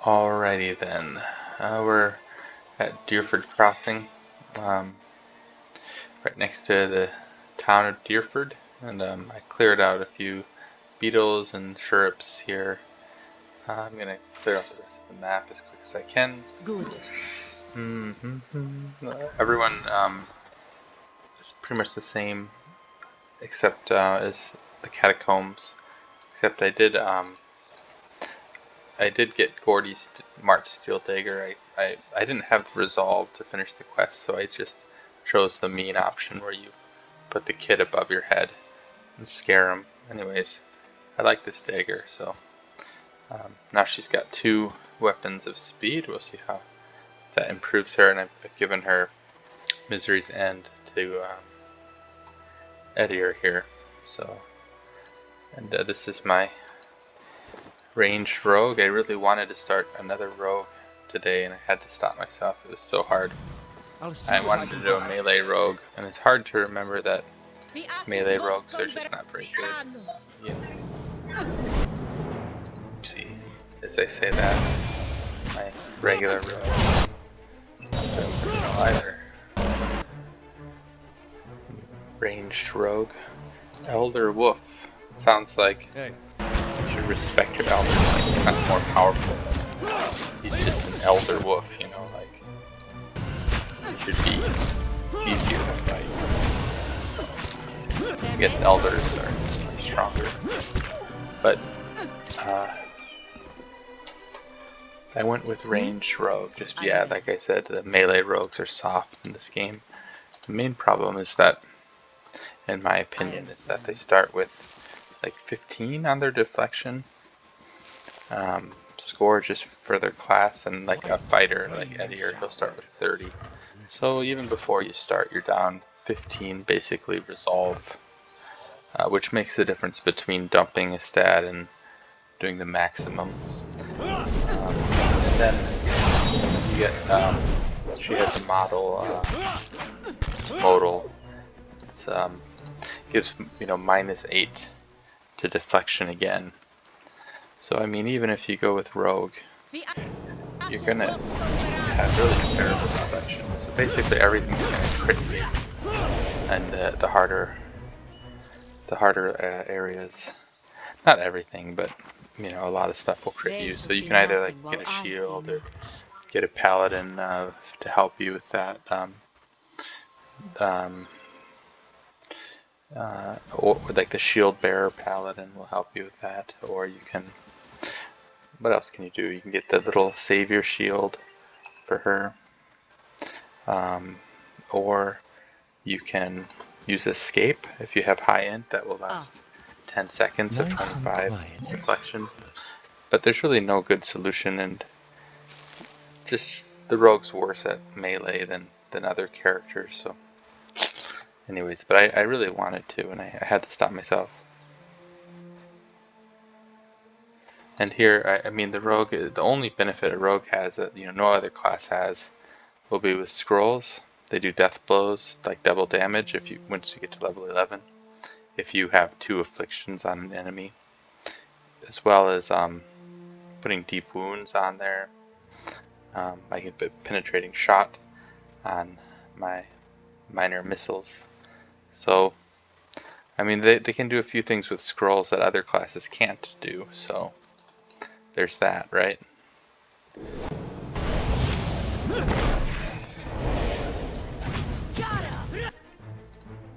Alrighty then, we're at Dyrford Crossing, right next to the town of Dyrford, and I cleared out a few beetles and chirrups here. I'm gonna clear out the rest of the map as quick as I can. Good. Everyone is pretty much the same, except as the catacombs. Except I did get Gordy's March Steel Dagger. I didn't have the resolve to finish the quest, so I just chose the mean option where you put the kid above your head and scare him. Anyways, I like this dagger, so now she's got 2 weapons of speed. We'll see how that improves her, and I've given her Misery's End to Edier here. So, and this is my ranged rogue. I really wanted to start another rogue today, and I had to stop myself. It was so hard. I wanted to do a melee rogue, and it's hard to remember that melee rogues are just not very good. Yeah. See, as I say that, my regular rogue don't know either. Ranged rogue, Elder Wolf. Sounds like you should respect your elder, like kind of more powerful. He's just an elder wolf, you know, like should be easier to fight. I guess elders are stronger, but I went with ranged rogue. Just like I said, the melee rogues are soft in this game. The main problem is that, in my opinion, is that they start with like 15 on their deflection score just for their class, and like a fighter like Edier, he'll start with 30. So even before you start, you're down 15 basically resolve, which makes the difference between dumping a stat and doing the maximum. And then you get she has a model modal. It's gives -8 to deflection again. So I mean, even if you go with rogue, you're gonna have really terrible deflection. So basically everything's gonna crit you, and the harder areas, not everything, but a lot of stuff will crit you. So you can either like get a shield or get a paladin to help you with that. Or like the shield bearer paladin will help you with that, or you can, what else can you do? You can get the little savior shield for her, or you can use escape if you have high int. That will last 10 seconds of 25 deflection. But there's really no good solution, and just the rogue's worse at melee than other characters. So anyways, but I really wanted to, and I had to stop myself. And here, I mean, the rogue, the only benefit a rogue has that no other class has, will be with scrolls. They do death blows, like double damage once you get to level 11, if you have 2 afflictions on an enemy, as well as putting deep wounds on there. I can put penetrating shot on my minor missiles. So, I mean, they can do a few things with scrolls that other classes can't do, so there's that, right?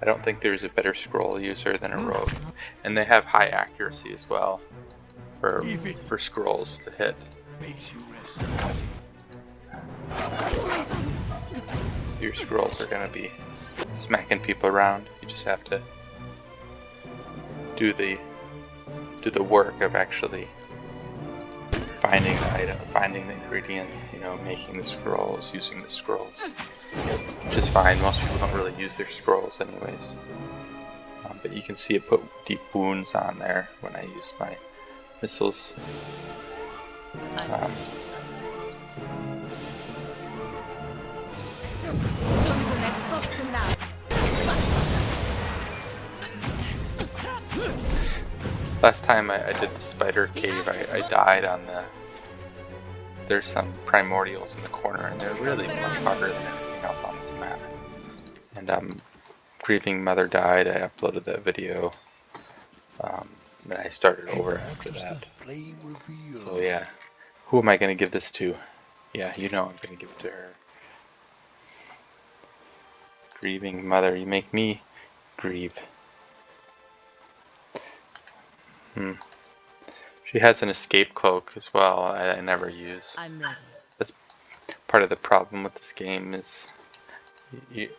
I don't think there's a better scroll user than a rogue. And they have high accuracy as well for scrolls to hit. Your scrolls are going to be smacking people around. You just have to do the work of actually finding the item, finding the ingredients, making the scrolls, using the scrolls, which is fine. Most people don't really use their scrolls anyways. But you can see it put deep wounds on there when I use my missiles. Last time I did the spider cave, I died on there's some primordials in the corner, and they're really much harder than everything else on this map. And Grieving Mother died. I uploaded that video. Then I started over after that. So yeah, who am I going to give this to? Yeah, you know I'm going to give it to her. Grieving Mother, you make me grieve. She has an escape cloak as well. I never use. I'm ready. That's part of the problem with this game is you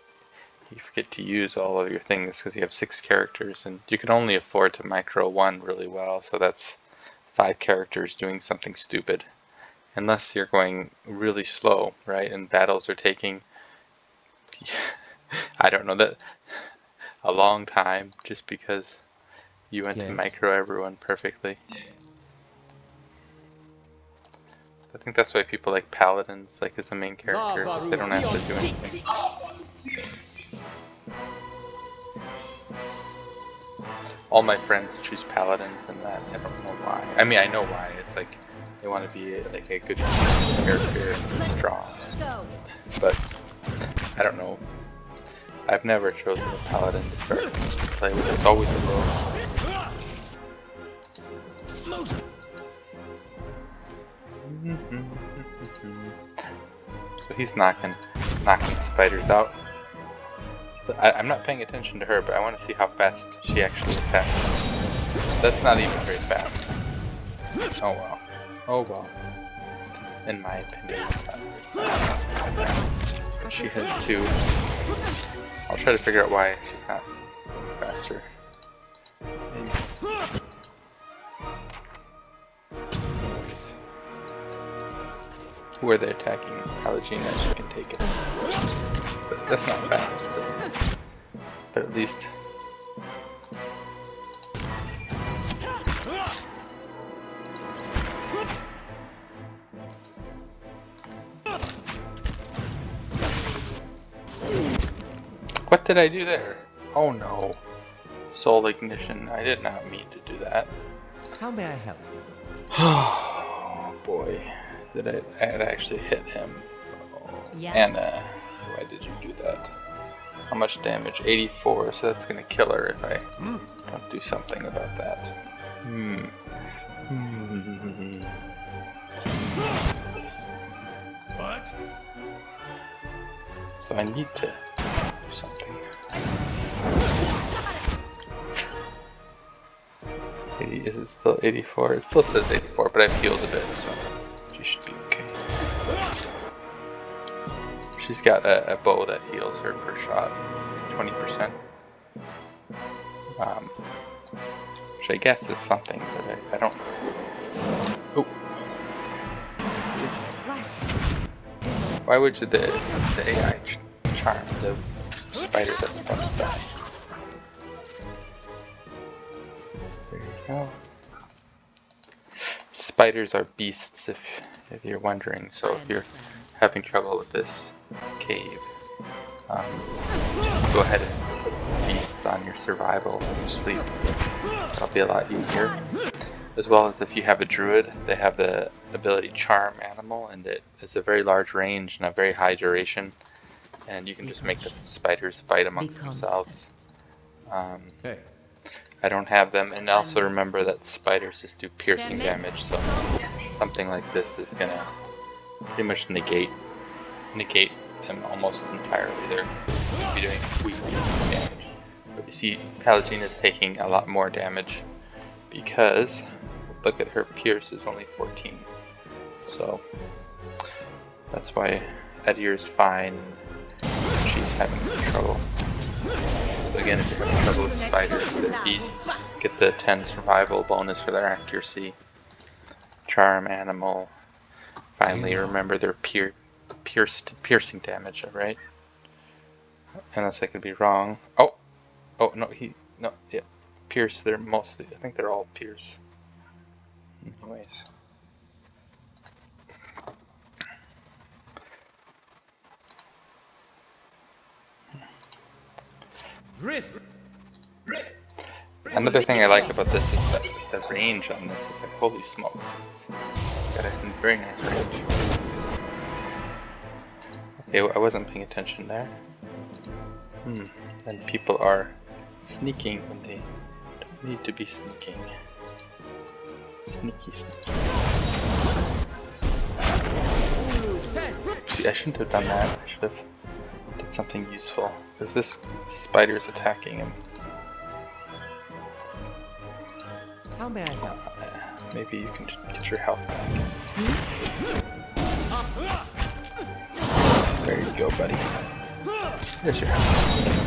forget to use all of your things because you have 6 characters, and you can only afford to micro one really well. So that's 5 characters doing something stupid, unless you're going really slow, right? And battles are taking I don't know, that a long time just because you went to micro everyone perfectly. I think that's why people like paladins, like as a main character, because they don't have to do anything. All my friends choose paladins, and that I don't know why. I mean, I know why. It's like they want to be like a good character and strong, but I don't know. I've never chosen a paladin to start to play with. It's always a rogue. So he's knocking spiders out. I'm not paying attention to her, but I want to see how fast she actually attacks. That's not even very fast. Oh wow. Oh wow. In my opinion, it's not very fast. But she has 2. I'll try to figure out why she's not faster. Anyways. Who are they attacking? Pallegina, she can take it. But that's not fast, is it? But at least... What did I do there? Oh no. Soul ignition. I did not mean to do that. How may I help? Oh boy. I had actually hit him. Oh. Yeah. Anna, why did you do that? How much damage? 84, so that's gonna kill her if I don't do something about that. What? So I need to do something. Is it still 84? It still says 84, but I've healed a bit, so she should be okay. She's got a bow that heals her per shot, 20%. Which I guess is something, but I don't... Oh! Why would you the AI charm the spider that's about to die? There you go. Spiders are beasts, if you're wondering. So if you're having trouble with this cave, go ahead and put beasts on your survival when you sleep. That'll be a lot easier. As well as if you have a druid, they have the ability Charm Animal, and it is a very large range and a very high duration, and you can just make the spiders fight amongst themselves. I don't have them, and also remember that spiders just do piercing damage, so something like this is gonna pretty much negate them almost entirely. They're gonna be doing weak damage. But you see, Pallegina is taking a lot more damage because look at her pierce is only 14. So that's why Edir's fine and she's having some trouble. So again, if you're having trouble with spiders, they're beasts. Get the 10 survival bonus for their accuracy. Charm Animal. Finally, remember their piercing damage, alright? Unless I could be wrong. Oh no, yeah. Pierce, they're mostly, I think they're all pierce. Anyways. Another thing I like about this is that the range on this. It's like, holy smokes, it's got a very nice range. Okay, I wasn't paying attention there. And people are sneaking when they don't need to be sneaking. Sneaky sneaky. See, I shouldn't have done that. I should have did something useful, because this spider is attacking him. How may I help? Maybe you can get your health back. There you go, buddy. There's your health.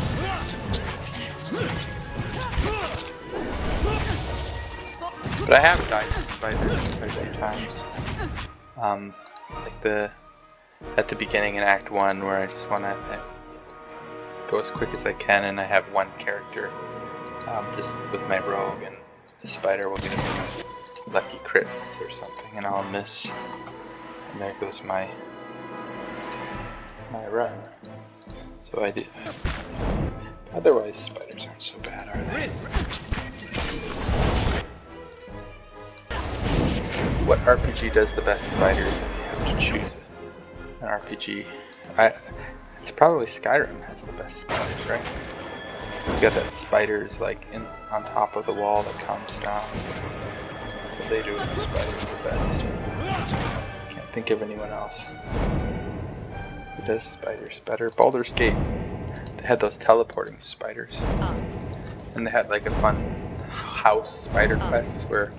But I have died to spiders quite a few times. Like at the beginning in Act 1, where I just want to go as quick as I can, and I have one character just with my rogue, and the spider will get me lucky crits or something, and I'll miss. And there goes my run. So I did. Otherwise, spiders aren't so bad, are they? What RPG does the best spiders if you have to choose it? An RPG. It's probably Skyrim has the best spiders, right? You got that spiders like on top of the wall that comes down. So they do spiders the best. Can't think of anyone else who does spiders better. Baldur's Gate. They had those teleporting spiders. And they had like a fun house spider quest where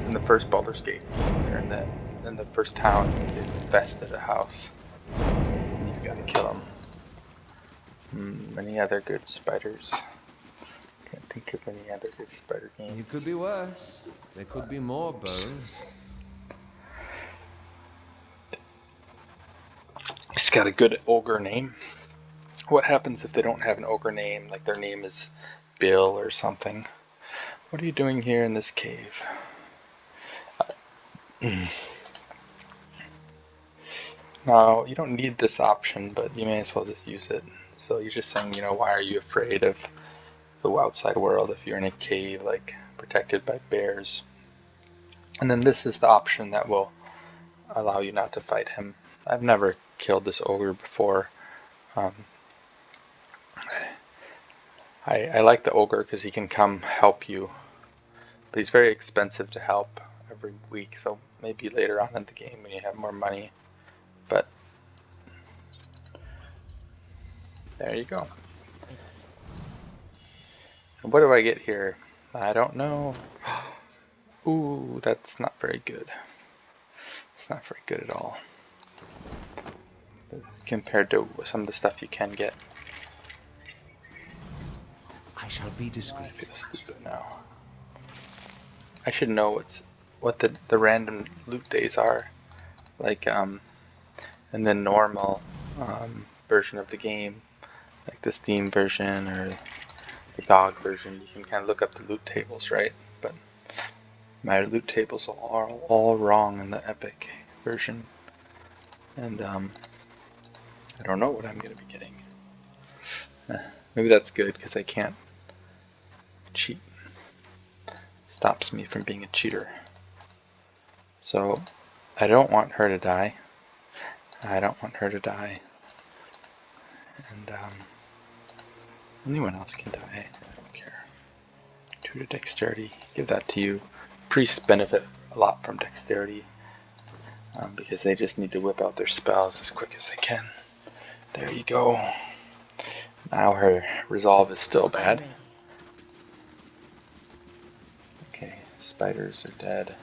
in the first Baldur's Gate, or in the first town, they infested a house. And you've got to kill them. Any other good spiders? Can't think of any other good spider games. It could be worse. There could be more bones. It's got a good ogre name. What happens if they don't have an ogre name, like their name is Bill or something? What are you doing here in this cave? Now, you don't need this option, but you may as well just use it. So you're just saying, why are you afraid of the outside world if you're in a cave, like protected by bears? And then this is the option that will allow you not to fight him. I've never killed this ogre before. I like the ogre because he can come help you, but he's very expensive to help every week, so maybe later on in the game when you have more money. But there you go. And what do I get here? I don't know. Ooh, that's not very good. It's not very good at all. That's compared to some of the stuff you can get. I shall be discreet. I feel stupid now. I should know what the random loot days are, like in the normal version of the game, like the Steam version or the GOG version. You can kind of look up the loot tables, right? But my loot tables are all wrong in the Epic version, and I don't know what I'm going to be getting. Maybe that's good because I can't cheat. Stops me from being a cheater. So I don't want her to die. I don't want her to die. And anyone else can die. I don't care. 2 to dexterity. Give that to you. Priests benefit a lot from dexterity because they just need to whip out their spells as quick as they can. There you go. Now her resolve is still bad. Okay, spiders are dead.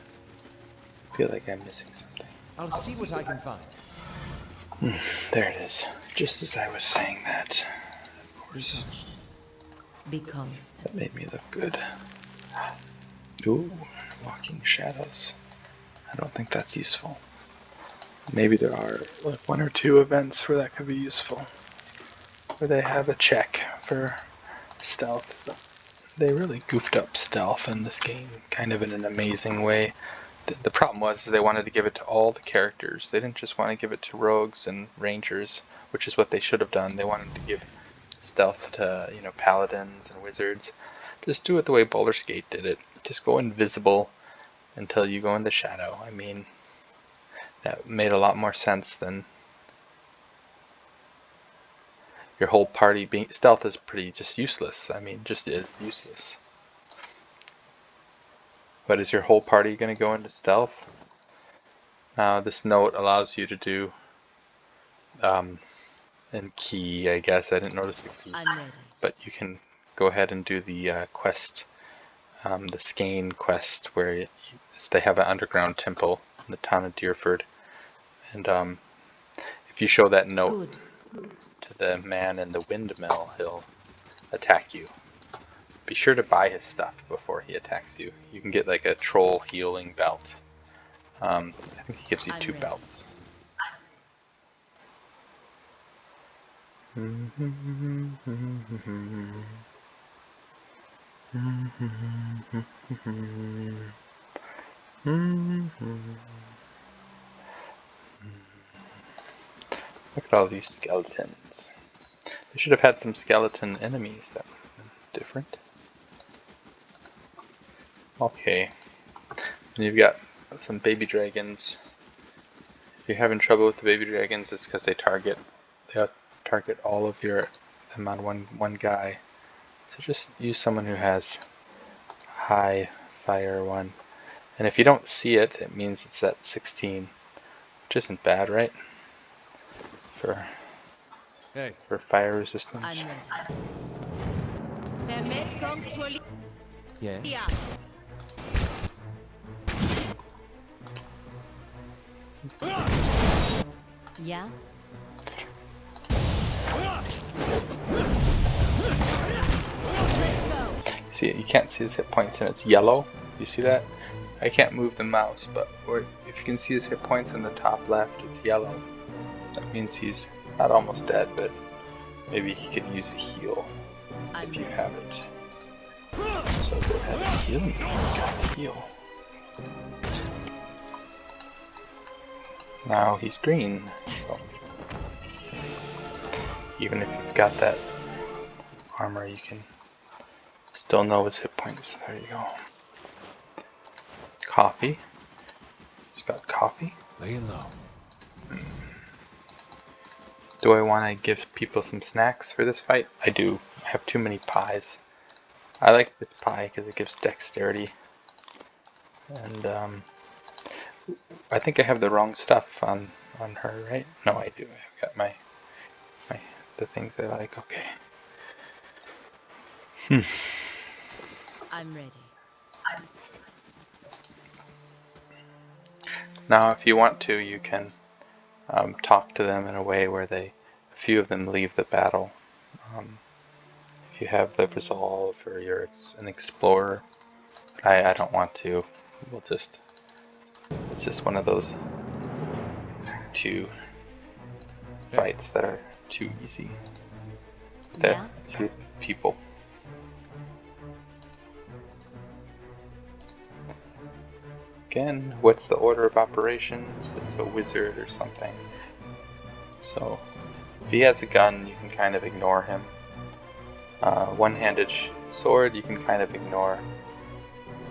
I feel like I'm missing something. I'll see what I can find. There it is. Just as I was saying that. Of course. Be constant. That made me look good. Ooh, walking shadows. I don't think that's useful. Maybe there are like 1 or 2 events where that could be useful. Where they have a check for stealth. They really goofed up stealth in this game, kind of in an amazing way. The problem was they wanted to give it to all the characters. They didn't just want to give it to rogues and rangers, which is what they should have done. They wanted to give stealth to, paladins and wizards. Just do it the way Baldur's Gate did it. just go invisible until you go in the shadow. I mean, that made a lot more sense than your whole party being stealth is pretty just useless. I mean, just is useless. But is your whole party going to go into stealth? Now this note allows you to do and key, I guess. I didn't notice the key. I'm ready. But you can go ahead and do the quest, the Xing quest, where they have an underground temple in the town of Dyrford. And if you show that note to the man in the windmill, he'll attack you. Be sure to buy his stuff before he attacks you. You can get like a troll healing belt. I think he gives you 2 belts. Look at all these skeletons. They should have had some skeleton enemies that would have been different. Okay. And you've got some baby dragons. If you're having trouble with the baby dragons, it's because they target all of them on one guy. So just use someone who has high fire one. And if you don't see it, it means it's at 16, which isn't bad, right? For fire resistance. Yes. Yeah? See, you can't see his hit points and it's yellow. You see that? I can't move the mouse, but if you can see his hit points in the top left, it's yellow. So that means he's not almost dead, but maybe he could use a heal if you have it. So go ahead and heal me. Gotta heal. Now he's green. So even if you've got that armor, you can still know his hit points. There you go. Coffee. He's got coffee. Lay low. Do I want to give people some snacks for this fight? I do. I have too many pies. I like this pie because it gives dexterity. And I think I have the wrong stuff on her, right? No, I do. I've got the things I like. Okay. I'm ready. Now, if you want to, you can talk to them in a way where a few of them leave the battle. If you have the resolve or you're an explorer, but I don't want to. It's just one of those 2 fights that are too easy. That group of people. Again, what's the order of operations? It's a wizard or something. So, if he has a gun, you can kind of ignore him. One-handed sword, you can kind of ignore.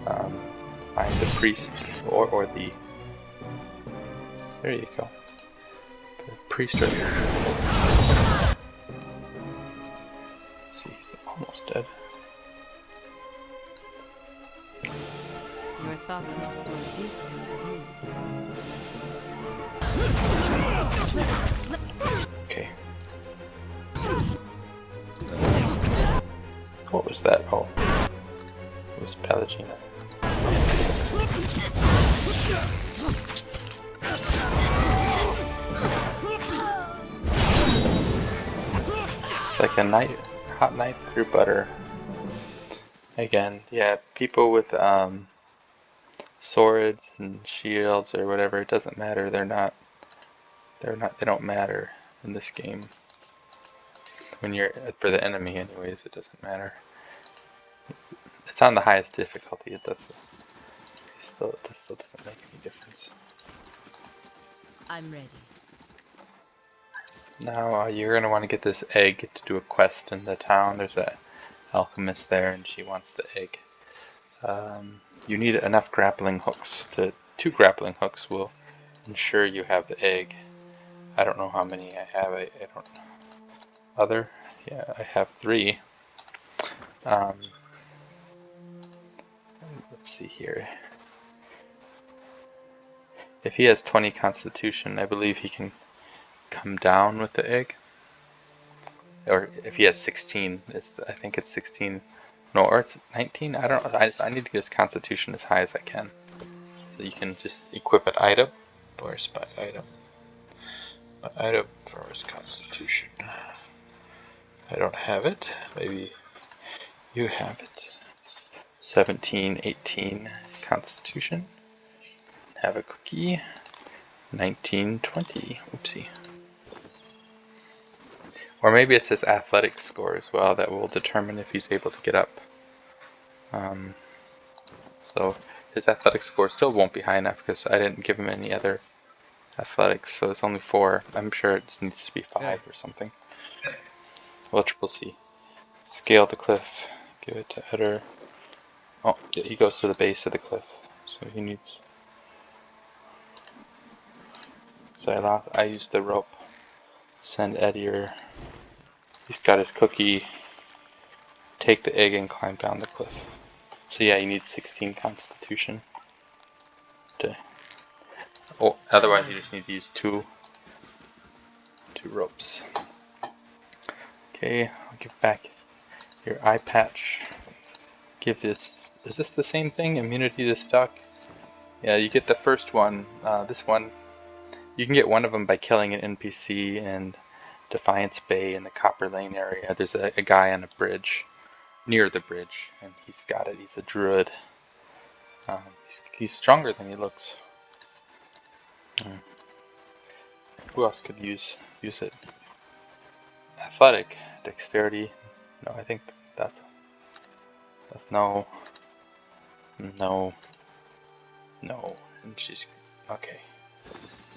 Find the priest or the. There you go. The priest or the. See, he's almost dead. Your thoughts must go deep indeed. Okay. What was that? Oh. It was Pelagina. It's like a hot knife through butter. Again, yeah, people with swords and shields or whatever, it doesn't matter. They don't matter in this game. When you're for the enemy, anyways, it doesn't matter. It's on the highest difficulty. It still doesn't make any difference. I'm ready. Now you're gonna want to get this egg to do a quest in the town. There's a alchemist there, and she wants the egg. You need enough grappling hooks. 2 grappling hooks will ensure you have the egg. I don't know how many I have. I don't know. Other? Yeah, I have 3. Let's see here. If he has 20 constitution, I believe he can come down with the egg. Or if he has 16, I think it's 16. No, or it's 19? I don't know. I need to get his constitution as high as I can. So you can just equip an item. Where's my item? My item for his constitution. I don't have it. Maybe you have it. 17, 18 constitution. Have a cookie. 19, 20. Oopsie. Or maybe it's his athletic score as well that will determine if he's able to get up. So his athletic score still won't be high enough because I didn't give him any other athletics, so it's only 4. I'm sure it needs to be 5 or something. Well, triple C. Scale the cliff. Give it to Eder. Oh, yeah, he goes to the base of the cliff, so he needs. So I used the rope. Send Edier. He's got his cookie. Take the egg and climb down the cliff. So yeah, you need 16 constitution. Oh, otherwise you just need to use two ropes. Okay, I'll give back your eye patch. Give this. Is this the same thing? Immunity to stuck? Yeah, you get the first one. This one, you can get one of them by killing an NPC in Defiance Bay in the Copper Lane area. There's a guy on a bridge, near the bridge, and he's got it. He's a druid. He's stronger than he looks. Who else could use it? Athletic, dexterity. No, I think that's no. And she's okay.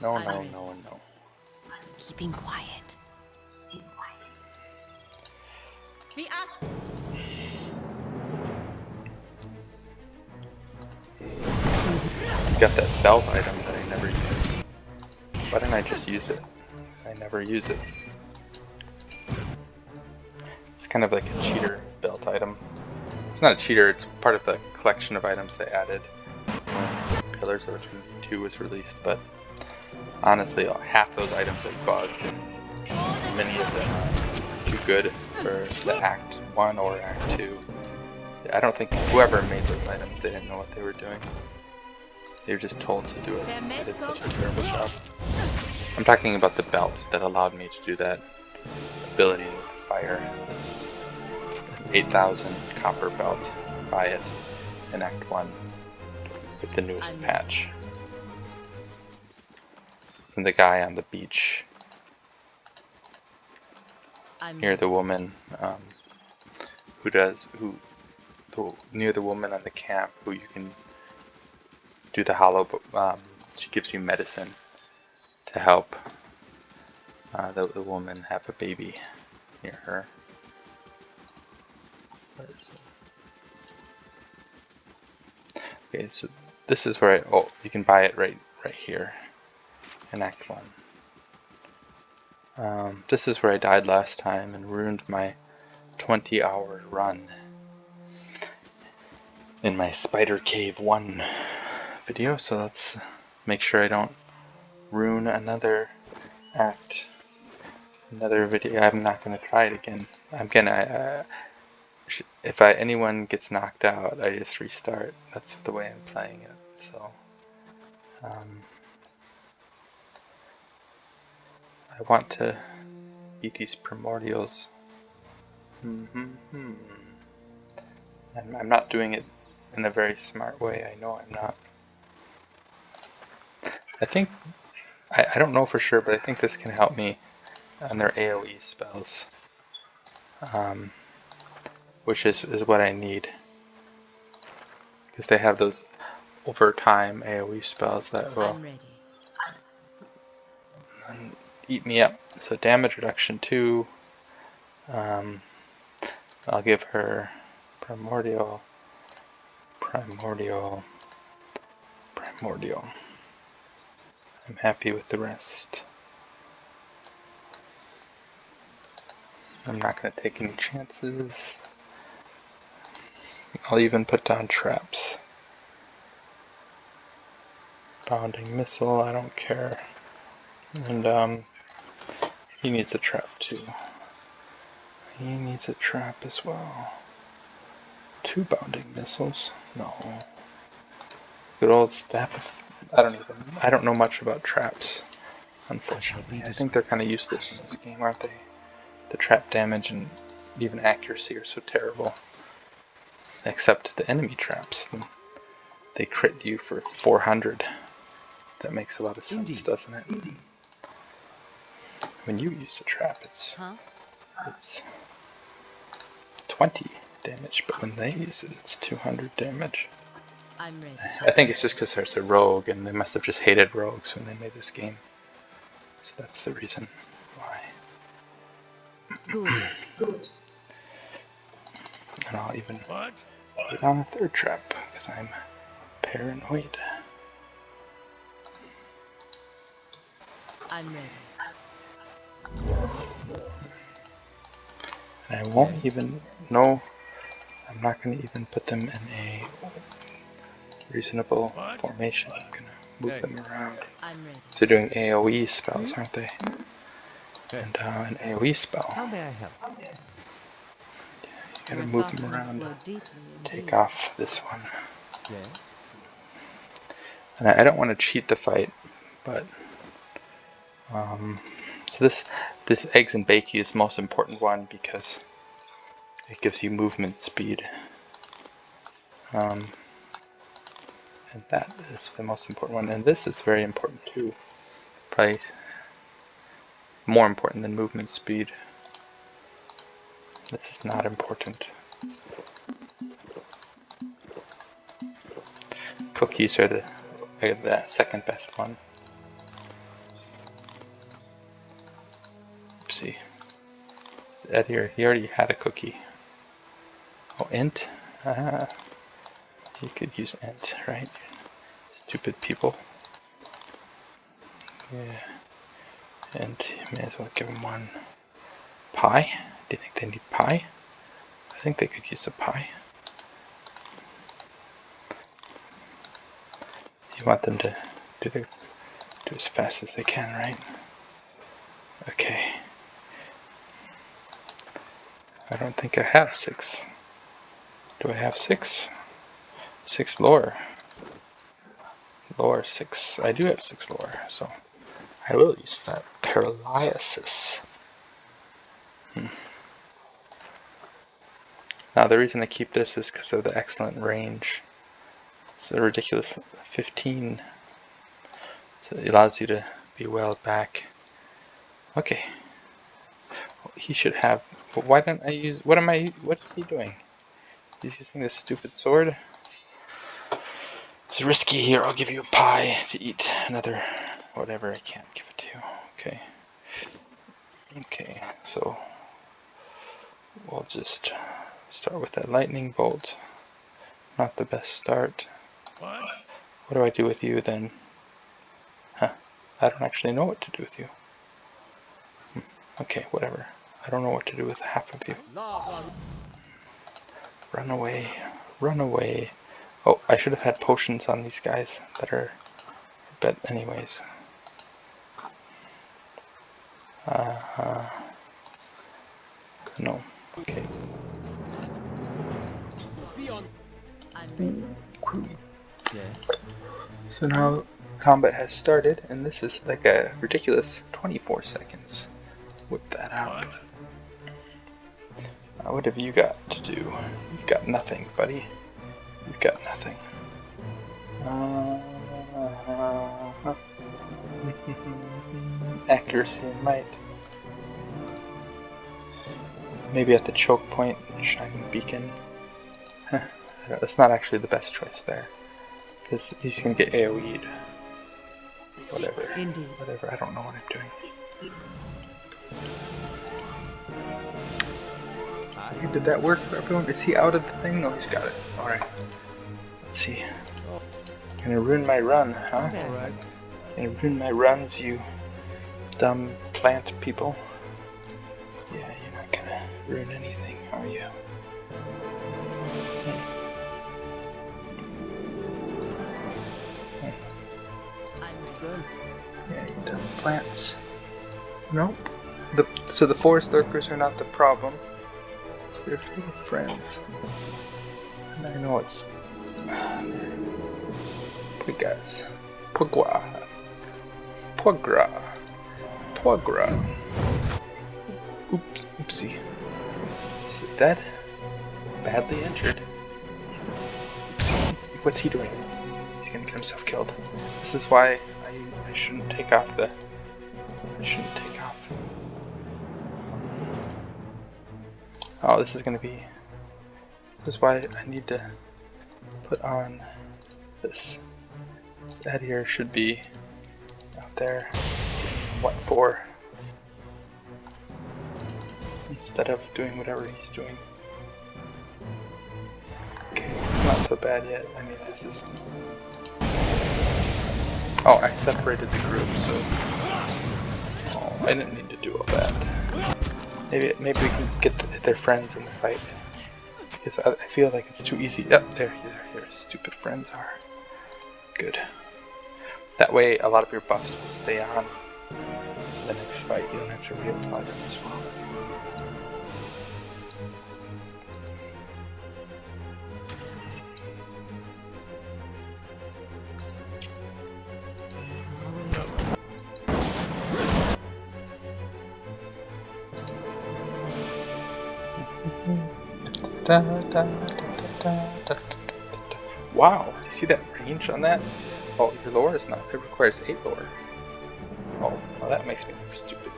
No. Keeping quiet. We ask. He's got that belt item that I never use. Why didn't I just use it? I never use it. It's kind of like a cheater belt item. It's not a cheater, it's part of the collection of items they added when Pillars of Eternity 2 was released, but honestly, half those items are bugged, and many of them are too good for the Act 1 or Act 2. I don't think whoever made those items, they didn't know what they were doing. They were just told to do it. They did such a terrible job. I'm talking about the belt that allowed me to do that ability with the fire. This is an 8,000 copper belt. Buy it in Act 1 with the newest patch. And the guy on the beach near the woman near the woman on the camp who you can do the hollow, she gives you medicine to help the woman have a baby near her. Okay, so this is where you can buy it right here in Act 1. This is where I died last time and ruined my 20-hour run in my Spider Cave 1 video, so let's make sure I don't ruin another act, another video. I'm not going to try it again. If anyone gets knocked out, I just restart. That's the way I'm playing it, so I want to beat these primordials. I'm not doing it in a very smart way. I know I'm not. I think, I don't know for sure, but I think this can help me on their AoE spells, which is what I need, because they have those over time AoE spells that will eat me up. So damage reduction 2, I'll give her primordial Primordial. Primordial. I'm happy with the rest. I'm not going to take any chances. I'll even put down traps. Bounding missile, I don't care. And he needs a trap too. He needs a trap as well. 2 bounding missiles? No. Good old staff of... I don't know much about traps, unfortunately. I think they're kind of useless in this game, aren't they? The trap damage and even accuracy are so terrible. Except the enemy traps. They crit you for 400. That makes a lot of sense, doesn't it? When you use a trap, it's 20 damage, but when they use it, it's 200 damage. I'm ready. I think it's just because there's a rogue, and they must have just hated rogues when they made this game. So that's the reason why. Good. And I'll even put on a 3rd trap, because I'm paranoid. I'm ready. And I won't even know. I'm not going to even put them in a reasonable formation. I'm going to move them around. I'm ready. They're doing AoE spells, aren't they? And an AoE spell. How may I help? You gotta move them around. Take off this one. Yes. And I don't want to cheat the fight, but so this eggs and bakey is the most important one because it gives you movement speed. And that is the most important one. And this is very important too. Probably more important than movement speed. This is not important. Cookies are the second best one. Oopsie. Ed here, he already had a cookie. Oh, int? He could use int, right? Stupid people. Yeah. And may as well give him one. Pie? Do you think they need pie? I think they could use a pie. You want them to do as fast as they can, right? Okay. I don't think I have 6. Do I have 6? 6 lore. Lore 6. I do have 6 lore, so I will use that. Paralysis. Now the reason I keep this is because of the excellent range. It's a ridiculous 15. So it allows you to be well back. Okay. He should have. But why don't I use? What is he doing? He's using this stupid sword. It's risky here. I'll give you a pie to eat. Another whatever. I can't give it to you. Okay. Okay. So we'll just start with that lightning bolt. Not the best start. What do I do with you then? Huh. I don't actually know what to do with you. Okay, whatever. I don't know what to do with half of you. Run away. Run away. Oh, I should have had potions on these guys that are... But anyways. No. Okay. So now combat has started, and this is like a ridiculous 24 seconds. Whip that out. What have you got to do? You've got nothing, buddy. You've got nothing. Accuracy and might. Maybe at the choke point, shining beacon. That's not actually the best choice there, because he's gonna get AoE'd. Whatever. Indeed. Whatever. I don't know what I'm doing. Did that work for everyone? Is he out of the thing? No, he's got it. Alright. Let's let's see. Gonna ruin my run, huh? Alright. Gonna ruin my runs, you dumb plant people. Yeah, you're not gonna ruin anything, are you? Done. Yeah, you dumb plants. Nope. So the forest lurkers are not the problem. It's their little friends. And I know it's... Pugas. Pugwa. Pugra. Pugra. Oops. Oopsie. Is he dead? Badly injured. Oopsie. What's he doing? He's gonna get himself killed. This is why I shouldn't take off the... I shouldn't take off. Oh, this is gonna be... This is why I need to put on this. This ad here should be out there. What for? Instead of doing whatever he's doing. Okay, it's not so bad yet. I mean, this is... Oh, I separated the group, so... Oh, I didn't need to do all that. Maybe we can get their friends in the fight. Because I feel like it's too easy. Yep, there your stupid friends are. Good. That way, a lot of your buffs will stay on the next fight. You don't have to reapply them as well. Wow, do you see that range on that? Oh, your lore is not. It requires 8 lore. Oh, well, that makes me look stupid.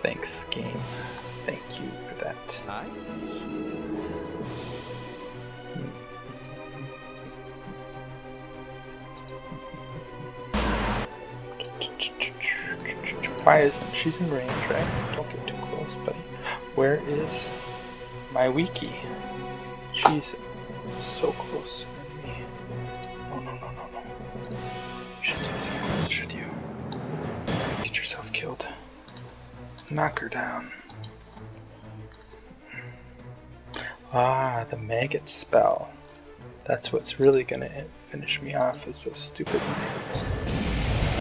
Thanks, game. Thank you for that. Aye. Why isn't she's in range, right? Don't get too close, buddy. Where is my wiki? She's so close to me. Oh no. Should be so close, should you? Get yourself killed. Knock her down. Ah, the maggot spell. That's what's really gonna finish me off, is those stupid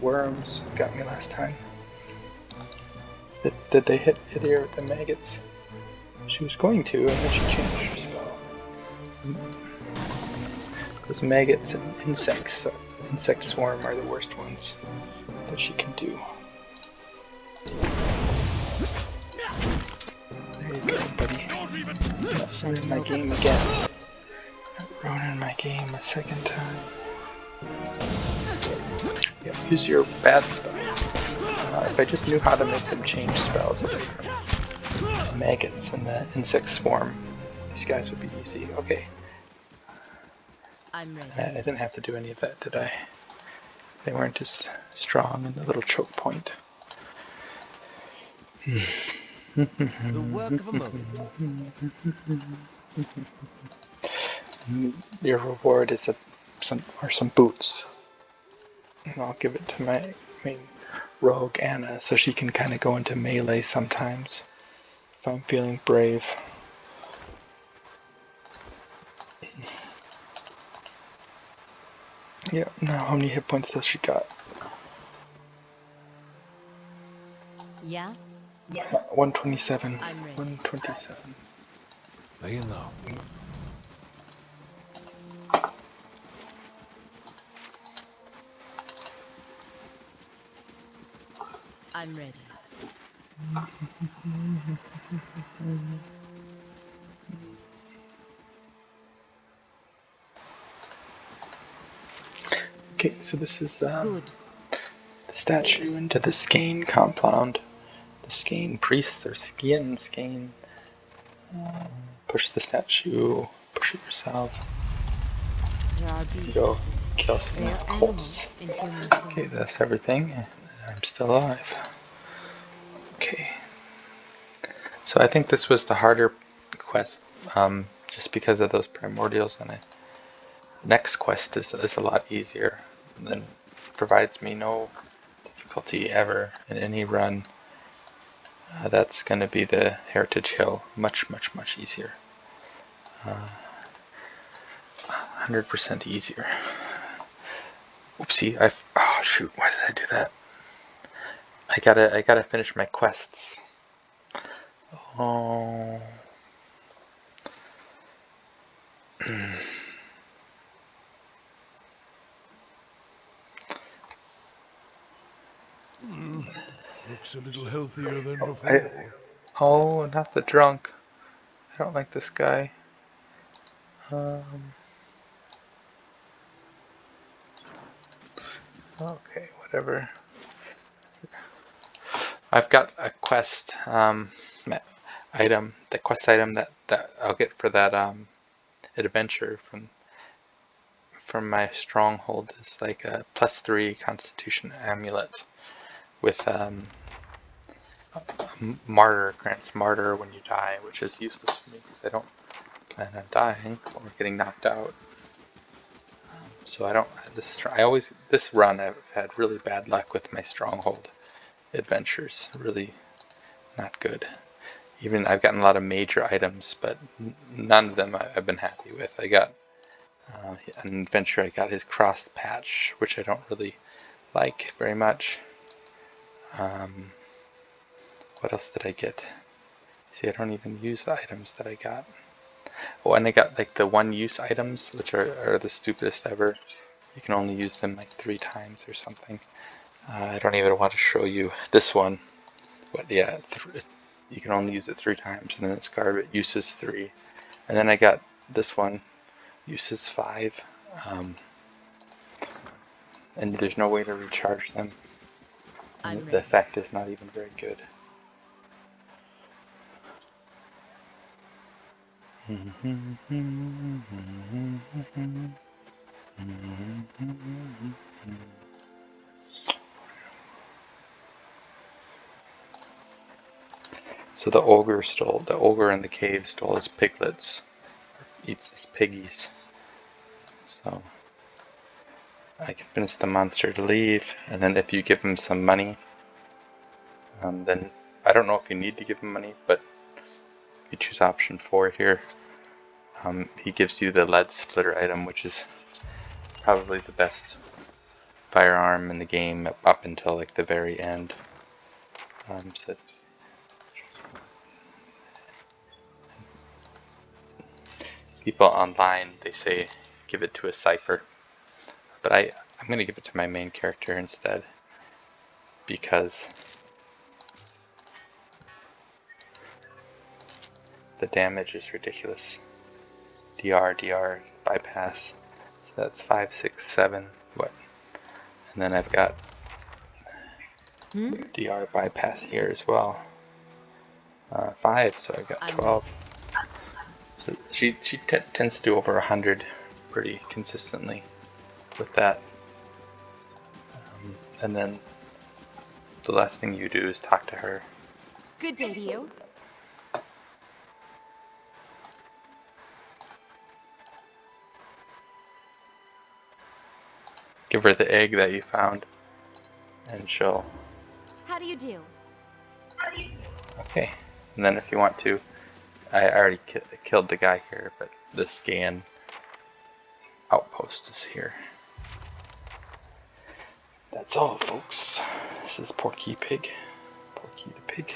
worms got me last time. Did they hit her with the maggots? She was going to, and then she changed her spell. Those maggots and insects, insect swarm are the worst ones that she can do. There you go, buddy. Not ruining my game again. Not ruining my game a second time. Yeah, use your bad spells. If I just knew how to make them change spells away from those maggots and the insect swarm, these guys would be easy. Okay. I'm ready. I didn't have to do any of that, did I? They weren't as strong in the little choke point. The work of a moment. Your reward is some boots. And I'll give it to my main rogue Anna so she can kind of go into melee sometimes if I'm feeling brave. Yeah, now how many hit points does she got? Yeah? 127. I'm ready. 127. Laying low. I'm ready. Okay, so this is Good. the statue into the Xing compound. The Xing priests, or Skane. Push the statue, push it yourself. There are beasts. Go kill some They are cults. animals in human form. Okay, that's everything, and I'm still alive. Okay. So I think this was the harder quest, just because of those primordials, and Next quest is a lot easier, and then provides me no difficulty ever in any run. That's going to be the Heritage Hill. Much, much, much easier. 100% easier. Oopsie! Oh shoot! Why did I do that? I gotta finish my quests. Oh. Looks a little healthier than I, before. oh, not the drunk. I don't like this guy. Okay, whatever. I've got a quest item. The quest item that I'll get for that adventure from my stronghold is like a +3 Constitution amulet with martyr, grants martyr when you die, which is useless for me because I don't plan on dying or getting knocked out. So I don't. This run I've had really bad luck with my stronghold adventures. Really not good. Even I've gotten a lot of major items, but none of them I've been happy with. I got an adventure. I got his crossed patch, which I don't really like very much. What else did I get? See, I don't even use the items that I got. Oh, and I got like the one-use items, which are the stupidest ever. You can only use them like 3 times or something. I don't even want to show you this one. But yeah, you can only use it 3 times, and then it's garbage. Uses 3. And then I got this one, uses 5. And there's no way to recharge them. And the effect is not even very good. So the ogre in the cave stole his piglets, eats his piggies. So I can convince the monster to leave, and then if you give him some money, then I don't know if you need to give him money, but if you choose option 4 here, he gives you the lead splitter item, which is probably the best firearm in the game up until like the very end. So people online, they say give it to a cipher, but I'm going to give it to my main character instead, because the damage is ridiculous. DR bypass. So that's 5, 6, 7. What? And then I've got DR bypass here as well. 5, so I've got 12. So she tends to do over 100 pretty consistently with that. And then the last thing you do is talk to her. Good day to you. Give her the egg that you found, and she'll... How do you do? Okay. And then if you want to, I already killed the guy here, but the scan outpost is here. That's all, folks. This is Porky Pig. Porky the Pig.